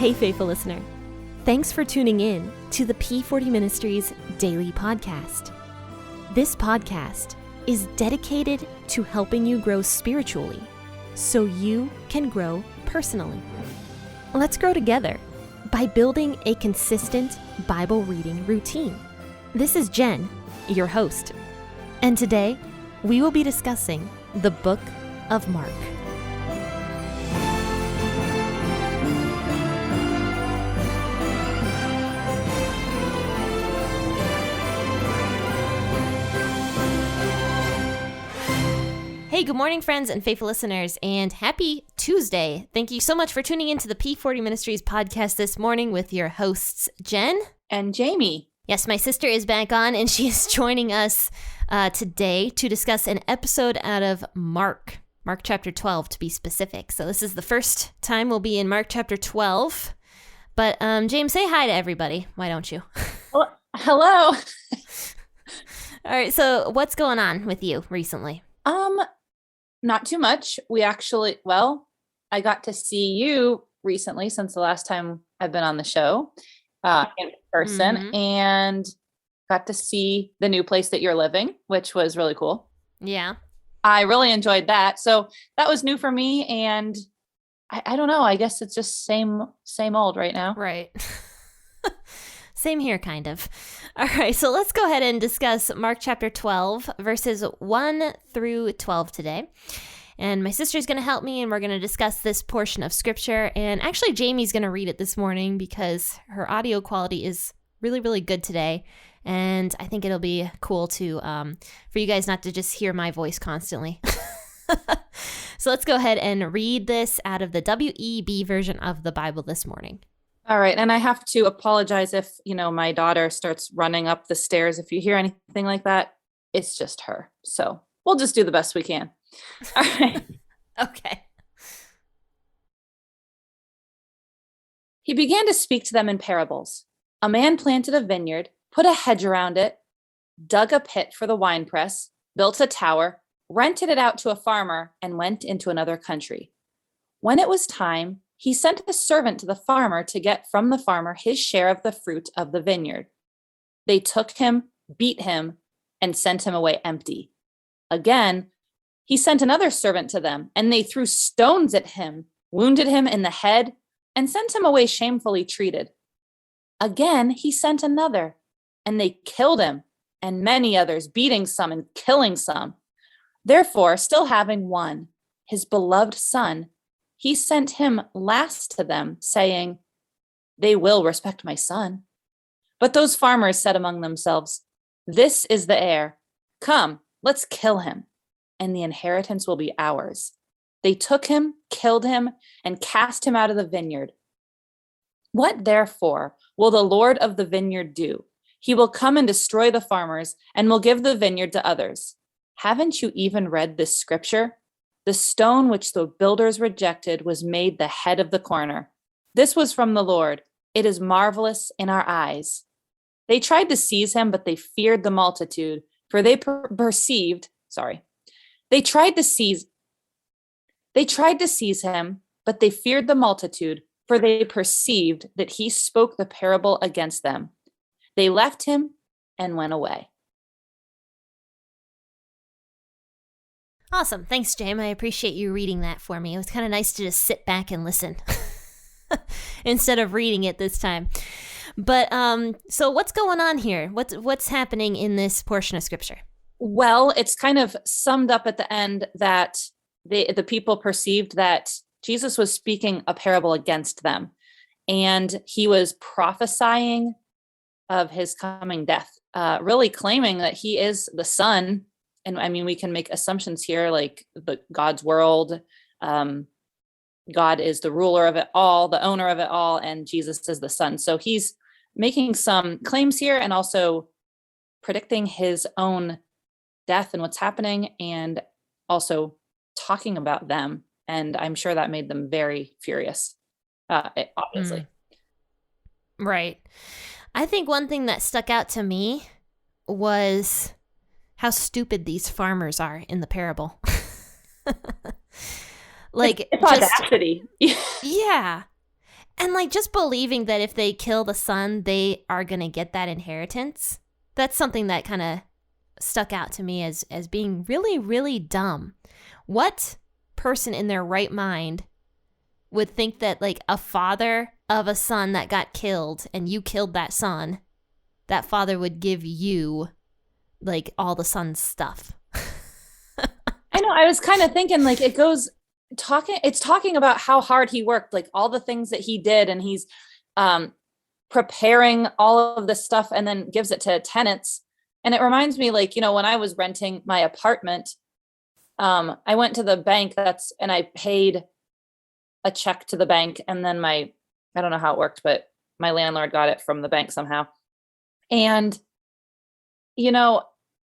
Hey, faithful listener. Thanks for tuning in to the P40 Ministries Daily Podcast. This podcast is dedicated to helping you grow spiritually so you can grow personally. Let's grow together by building a consistent Bible reading routine. This is Jenn, your host, and today we will be discussing the book of Mark. Hey, good morning, friends and faithful listeners, and happy Tuesday. Thank you so much for tuning into the P40 Ministries podcast this morning with your hosts, Jenn and Jamie. Yes, my sister is back on, and she is joining us today to discuss an episode out of Mark chapter 12, to be specific. So this is the first time we'll be in Mark chapter 12. But James, say hi to everybody. Why don't you? Well, hello. All right, so what's going on with you recently? Not too much. I got to see you recently since the last time I've been on the show in person, and got to see the new place that you're living, which was really cool. Yeah. I really enjoyed that. So that was new for me, and I don't know. I guess it's just same old right now. Right. Same here, kind of. All right, so let's go ahead and discuss Mark chapter 12, verses 1 through 12 today. And my sister's going to help me, and we're going to discuss this portion of scripture. And actually, Jamie's going to read it this morning because her audio quality is really, really good today. And I think it'll be cool to for you guys not to just hear my voice constantly. So let's go ahead and read this out of the WEB version of the Bible this morning. All right. And I have to apologize if, my daughter starts running up the stairs. If you hear anything like that, it's just her. So we'll just do the best we can. All right. Okay. He began to speak to them in parables. A man planted a vineyard, put a hedge around it, dug a pit for the winepress, built a tower, rented it out to a farmer, and went into another country. When it was time, he sent a servant to the farmer to get from the farmer his share of the fruit of the vineyard. They took him, beat him, and sent him away empty. Again, he sent another servant to them, and they threw stones at him, wounded him in the head, and sent him away shamefully treated. Again, he sent another, and they killed him, and many others, beating some and killing some. Therefore, still having one, his beloved son, he sent him last to them, saying, "They will respect my son." But those farmers said among themselves, "This is the heir. Come, let's kill him, and the inheritance will be ours." They took him, killed him, and cast him out of the vineyard. What therefore will the Lord of the vineyard do? He will come and destroy the farmers, and will give the vineyard to others. Haven't you even read this scripture? The stone which the builders rejected was made the head of the corner. This was from the Lord. It is marvelous in our eyes. They tried to seize him, but they feared the multitude, for they perceived. They tried to seize him, but they feared the multitude, for they perceived that he spoke the parable against them. They left him and went away. Awesome. Thanks, James. I appreciate you reading that for me. It was kind of nice to just sit back and listen instead of reading it this time. But so what's going on here? What's happening in this portion of scripture? Well, it's kind of summed up at the end that the people perceived that Jesus was speaking a parable against them, and he was prophesying of his coming death, really claiming that he is the son. And I mean, we can make assumptions here, like God's world. God is the ruler of it all, the owner of it all, and Jesus is the son. So he's making some claims here and also predicting his own death and what's happening, and also talking about them. And I'm sure that made them very furious, obviously. Right. I think one thing that stuck out to me was how stupid these farmers are in the parable. Like, it's audacity. Yeah. And like just believing that if they kill the son, they are going to get that inheritance. That's something that kind of stuck out to me as being really, really dumb. What person in their right mind would think that like a father of a son that got killed and you killed that son, that father would give you like all the son's stuff? I know. I was kind of thinking like it's talking about how hard he worked, like all the things that he did, and he's preparing all of this stuff and then gives it to tenants. And it reminds me, like, when I was renting my apartment, I went to the bank and I paid a check to the bank, and then I don't know how it worked, but my landlord got it from the bank somehow. And,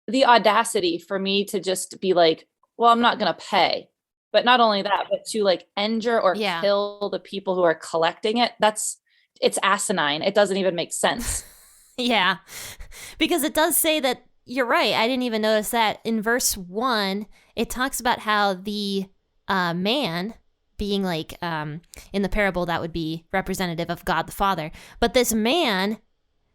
the audacity for me to just be like, well, I'm not going to pay. But not only that, but to like injure or kill the people who are collecting it. It's asinine. It doesn't even make sense. Yeah, because it does say that, you're right. I didn't even notice that in verse 1, it talks about how the man being like, in the parable, that would be representative of God the Father. But this man,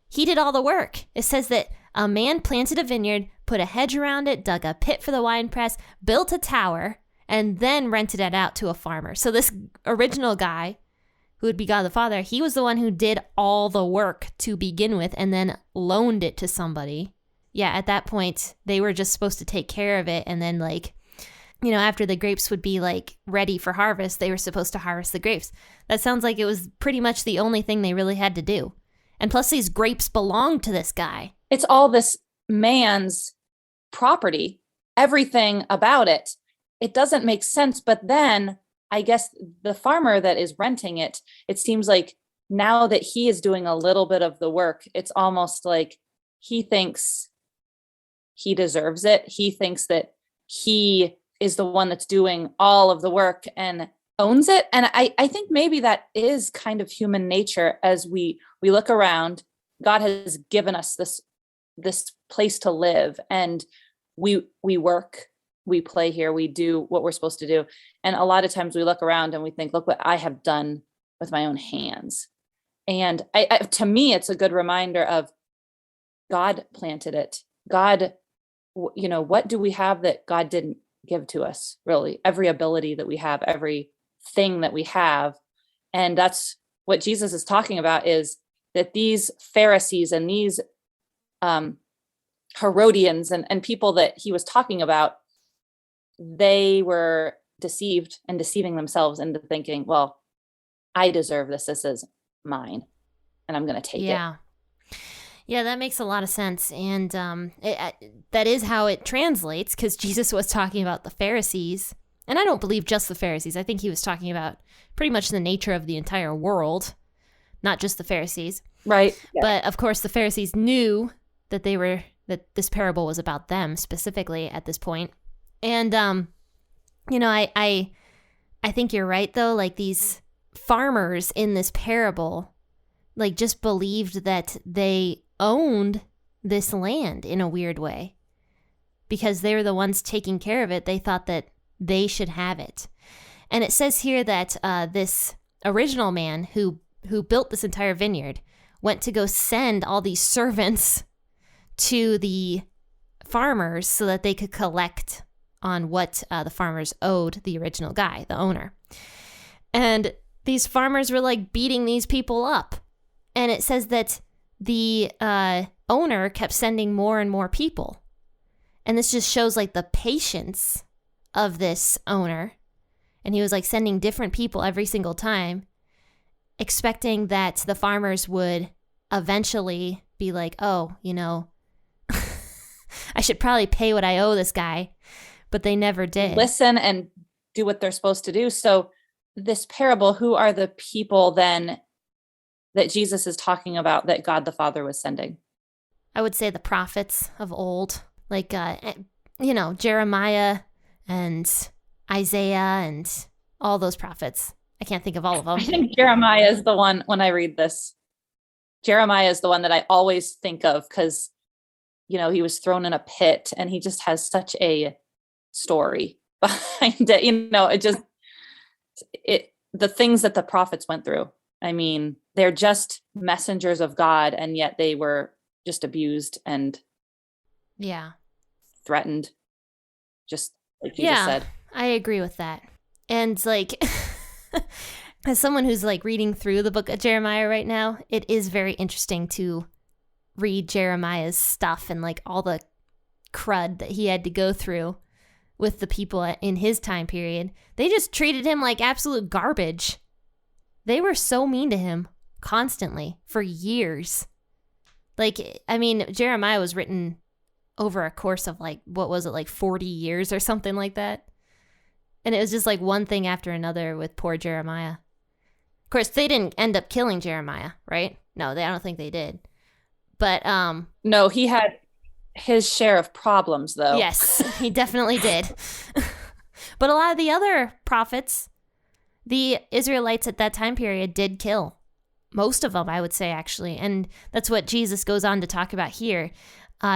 he did all the work. It says that a man planted a vineyard, put a hedge around it, dug a pit for the winepress, built a tower, and then rented it out to a farmer. So this original guy, who would be God the Father, he was the one who did all the work to begin with and then loaned it to somebody. Yeah, at that point, they were just supposed to take care of it. And then like, after the grapes would be like ready for harvest, they were supposed to harvest the grapes. That sounds like it was pretty much the only thing they really had to do. And plus these grapes belonged to this guy. It's all this man's property, everything about it. It doesn't make sense. But then I guess the farmer that is renting it, it seems like now that he is doing a little bit of the work, it's almost like he thinks he deserves it. He thinks that he is the one that's doing all of the work and owns it. And I think maybe that is kind of human nature. As we look around, God has given us this place to live, and we work, we play here, we do what we're supposed to do. And a lot of times we look around and we think, look what I have done with my own hands. And to me, it's a good reminder of God planted it. God, what do we have that God didn't give to us? Really, every ability that we have, everything that we have. And that's what Jesus is talking about, is that these Pharisees and these Herodians and people that he was talking about, they were deceived and deceiving themselves into thinking, well, I deserve this. This is mine, and I'm going to take it. Yeah, that makes a lot of sense. And that is how it translates, because Jesus was talking about the Pharisees. And I don't believe just the Pharisees. I think he was talking about pretty much the nature of the entire world, not just the Pharisees. Right. Yeah. But of course, the Pharisees knew that that this parable was about them specifically at this point. And, I think you're right, though. Like, these farmers in this parable, like, just believed that they owned this land in a weird way. Because they were the ones taking care of it, they thought that they should have it. And it says here that this original man who built this entire vineyard went to go send all these servants to the farmers so that they could collect on what the farmers owed the original guy, the owner. And these farmers were like beating these people up. And it says that the owner kept sending more and more people. And this just shows like the patience of this owner. And he was like sending different people every single time, expecting that the farmers would eventually be like, oh, I should probably pay what I owe this guy. But they never did. Listen and do what they're supposed to do. So this parable, who are the people then that Jesus is talking about that God the Father was sending? I would say the prophets of old, like, Jeremiah and Isaiah and all those prophets. I can't think of all of them. I think Jeremiah is the one, when I read this, Jeremiah is the one that I always think of, because, he was thrown in a pit and he just has such a story behind it. The things that the prophets went through. I mean, they're just messengers of God, and yet they were just abused and Yeah. threatened, just like you just Yeah, said. I agree with that. And like, as someone who's like reading through the book of Jeremiah right now, it is very interesting to read Jeremiah's stuff and like all the crud that he had to go through with the people in his time period. They just treated him like absolute garbage. They were so mean to him constantly for years. Like, I mean, Jeremiah was written over a course of like, what was it, like 40 years or something like that? And it was just like one thing after another with poor Jeremiah. Of course, they didn't end up killing Jeremiah, right? No, I don't think they did. But No, he had his share of problems, though. yes, he definitely did. But a lot of the other prophets, the Israelites at that time period did kill. Most of them, I would say, actually. And that's what Jesus goes on to talk about here.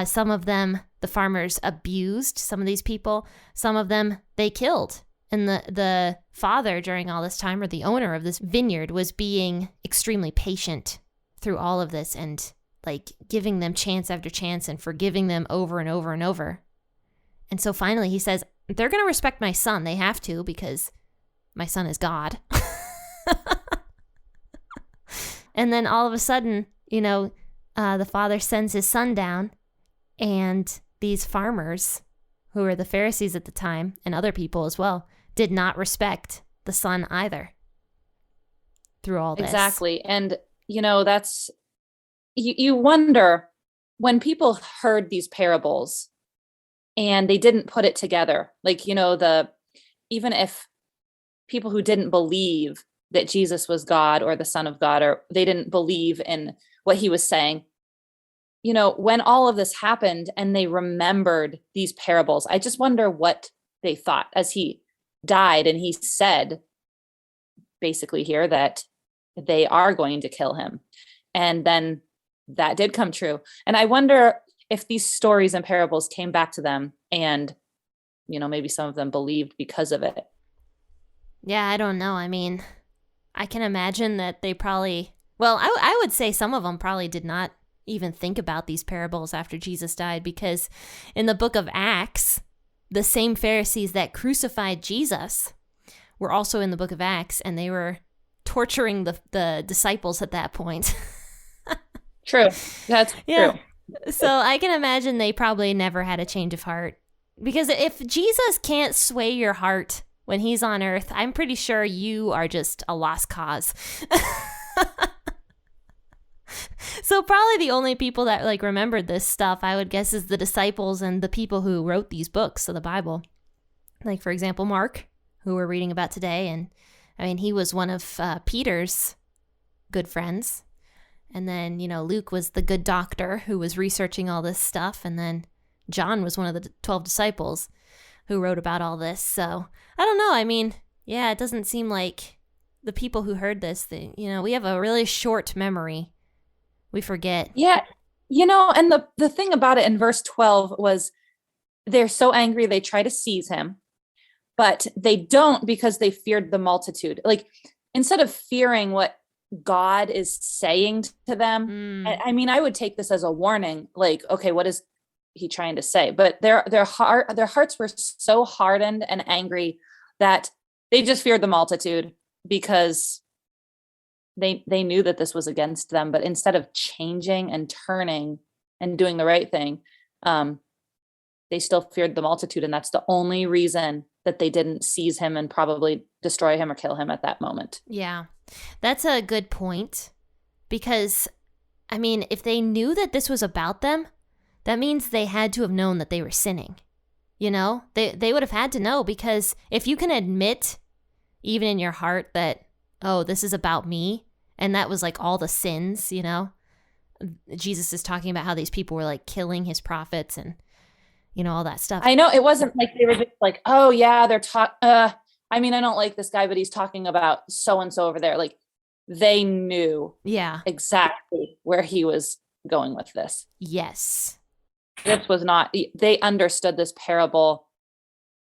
Some of them, the farmers abused some of these people. Some of them, they killed. And the father during all this time, or the owner of this vineyard, was being extremely patient through all of this and like giving them chance after chance and forgiving them over and over and over. And so finally he says, they're going to respect my son. They have to, because my son is God. And then all of a sudden, the father sends his son down, and these farmers, who were the Pharisees at the time, and other people as well, did not respect the son either through all this. Exactly. And, that's, you wonder, when people heard these parables and they didn't put it together, like, even if people who didn't believe that Jesus was God or the Son of God, or they didn't believe in what he was saying, when all of this happened and they remembered these parables, I just wonder what they thought as he died. And he said basically here that they are going to kill him. And then that did come true. And I wonder if these stories and parables came back to them and, maybe some of them believed because of it. Yeah, I don't know. I mean, I can imagine that they probably, well, I would say some of them probably did not even think about these parables after Jesus died, because in the book of Acts, the same Pharisees that crucified Jesus were also in the book of Acts, and they were torturing the disciples at that point. True. That's true. So I can imagine they probably never had a change of heart, because if Jesus can't sway your heart when he's on earth, I'm pretty sure you are just a lost cause. So probably the only people that like remembered this stuff, I would guess, is the disciples and the people who wrote these books of the Bible. Like, for example, Mark, who we're reading about today. And I mean, he was one of Peter's good friends. And then, Luke was the good doctor who was researching all this stuff. And then John was one of the 12 disciples who wrote about all this. So I don't know. I mean, yeah, it doesn't seem like the people who heard this thing, we have a really short memory. We forget. Yeah. And the thing about it in verse 12 was they're so angry they try to seize him, but they don't, because they feared the multitude. Like, instead of fearing what God is saying to them, I mean, I would take this as a warning. Like, okay, what is he trying to say? But their hearts were so hardened and angry that they just feared the multitude, because they knew that this was against them. But instead of changing and turning and doing the right thing, they still feared the multitude. And that's the only reason that they didn't seize him and probably destroy him or kill him at that moment. Yeah, that's a good point. Because, I mean, if they knew that this was about them, that means they had to have known that they were sinning. They would have had to know, because if you can admit, even in your heart, that, oh, this is about me, and that was like all the sins, Jesus is talking about how these people were like killing his prophets and, all that stuff. I know it wasn't like they were just like, oh yeah, they're I mean, I don't like this guy, but he's talking about so-and-so over there. Like, they knew exactly where he was going with this. Yes. This was not, they understood this parable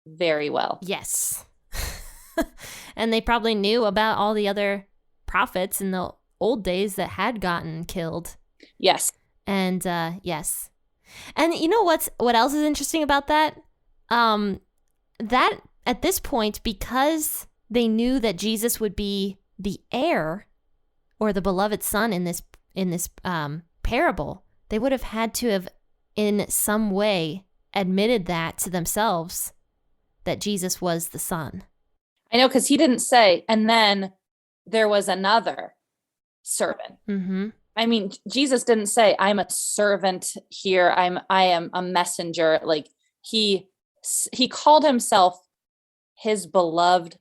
very well. Yes. And they probably knew about all the other prophets in the old days that had gotten killed. Yes. And yes. And you know what else is interesting about that? That at this point, because they knew that Jesus would be the heir or the beloved son in this parable, they would have had to have in some way admitted that to themselves, that Jesus was the son. I know, because he didn't say, and then there was another servant. Mm-hmm. I mean, Jesus didn't say, I'm a servant here. I am a messenger. Like he called himself his beloved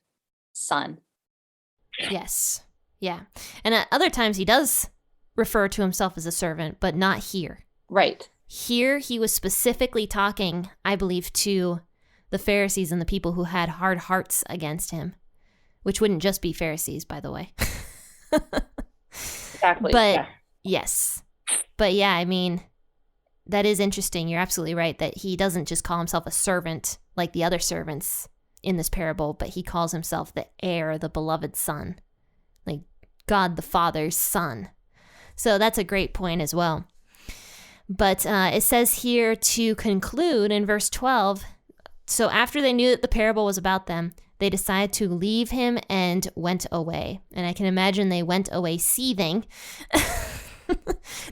son. Yes. Yeah. And at other times he does refer to himself as a servant, but not here. Right. Here he was specifically talking, I believe, to the Pharisees and the people who had hard hearts against him, which wouldn't just be Pharisees, by the way. Exactly. But yeah. Yes. But yeah, I mean, that is interesting. You're absolutely right that he doesn't just call himself a servant like the other servants in this parable, but he calls himself the heir, the beloved son, like God the Father's son. So that's a great point as well. But it says here to conclude in verse 12, so after they knew that the parable was about them, they decided to leave him and went away. And I can imagine they went away seething,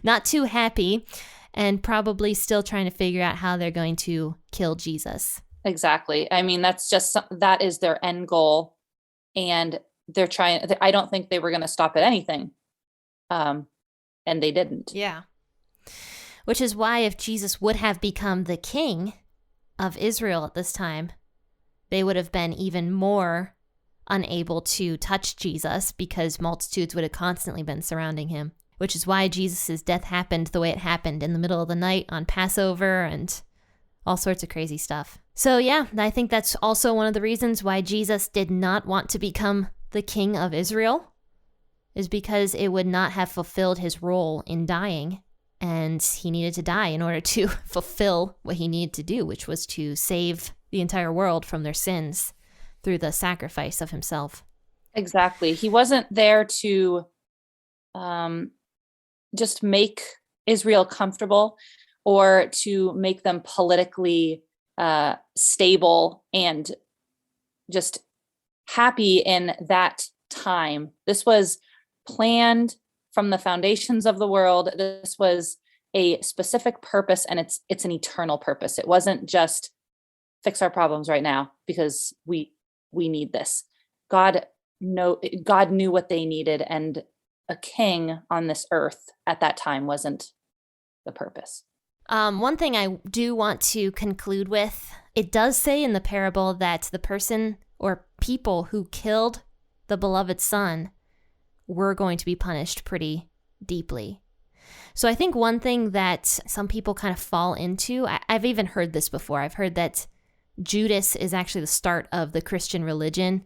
not too happy, and probably still trying to figure out how they're going to kill Jesus. Exactly. I mean, that is their end goal. And they're trying, I don't think they were going to stop at anything. And they didn't. Yeah. Which is why if Jesus would have become the king of Israel at this time, they would have been even more unable to touch Jesus because multitudes would have constantly been surrounding him, which is why Jesus' death happened the way it happened in the middle of the night on Passover and all sorts of crazy stuff. So yeah, I think that's also one of the reasons why Jesus did not want to become the king of Israel, is because it would not have fulfilled his role in dying. And he needed to die in order to fulfill what he needed to do, which was to save the entire world from their sins through the sacrifice of himself. Exactly. He wasn't there to just make Israel comfortable or to make them politically stable and just happy in that time. This was planned from the foundations of the world. This was a specific purpose, and it's an eternal purpose. It wasn't just fix our problems right now because we need this. God knew what they needed, and a king on this earth at that time wasn't the purpose. One thing I do want to conclude with, it does say in the parable that the person or people who killed the beloved son were going to be punished pretty deeply. So I think one thing that some people kind of fall into, I've even heard this before. I've heard that Judas is actually the start of the Christian religion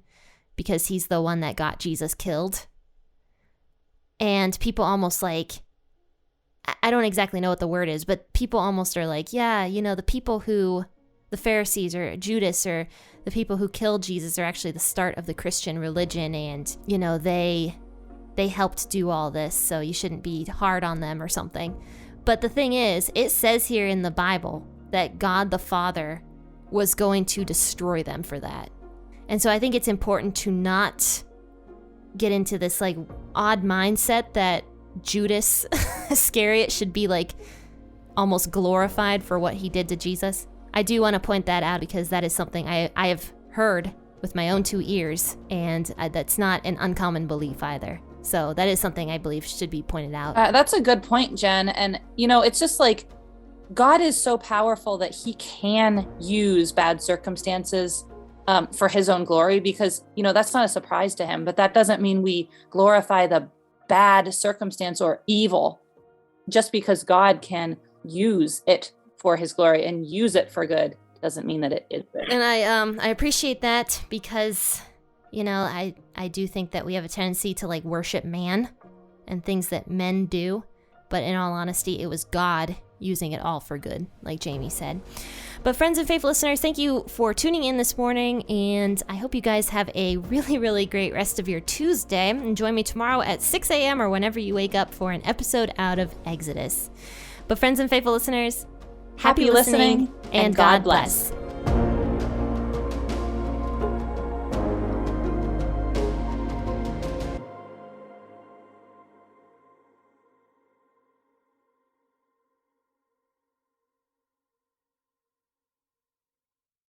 because he's the one that got Jesus killed. And people almost like, I don't exactly know what the word is, but people almost are like, yeah, the Pharisees or Judas or the people who killed Jesus are actually the start of the Christian religion, and, they helped do all this, so you shouldn't be hard on them or something. But the thing is, it says here in the Bible that God the Father was going to destroy them for that. And so I think it's important to not get into this like odd mindset that Judas Iscariot should be like almost glorified for what he did to Jesus. I do want to point that out because that is something I have heard with my own 2 ears, and that's not an uncommon belief either. So that is something I believe should be pointed out. That's a good point, Jen. And, it's just like God is so powerful that he can use bad circumstances for his own glory because, that's not a surprise to him. But that doesn't mean we glorify the bad circumstance or evil just because God can use it for his glory and use it for good doesn't mean that it is good. And I appreciate that because I do think that we have a tendency to like worship man and things that men do. But in all honesty, it was God using it all for good, like Jamie said. But friends and faithful listeners, thank you for tuning in this morning, and I hope you guys have a really, really great rest of your Tuesday. And join me tomorrow at 6 a.m. or whenever you wake up for an episode out of Exodus. But friends and faithful listeners, happy listening, and God bless.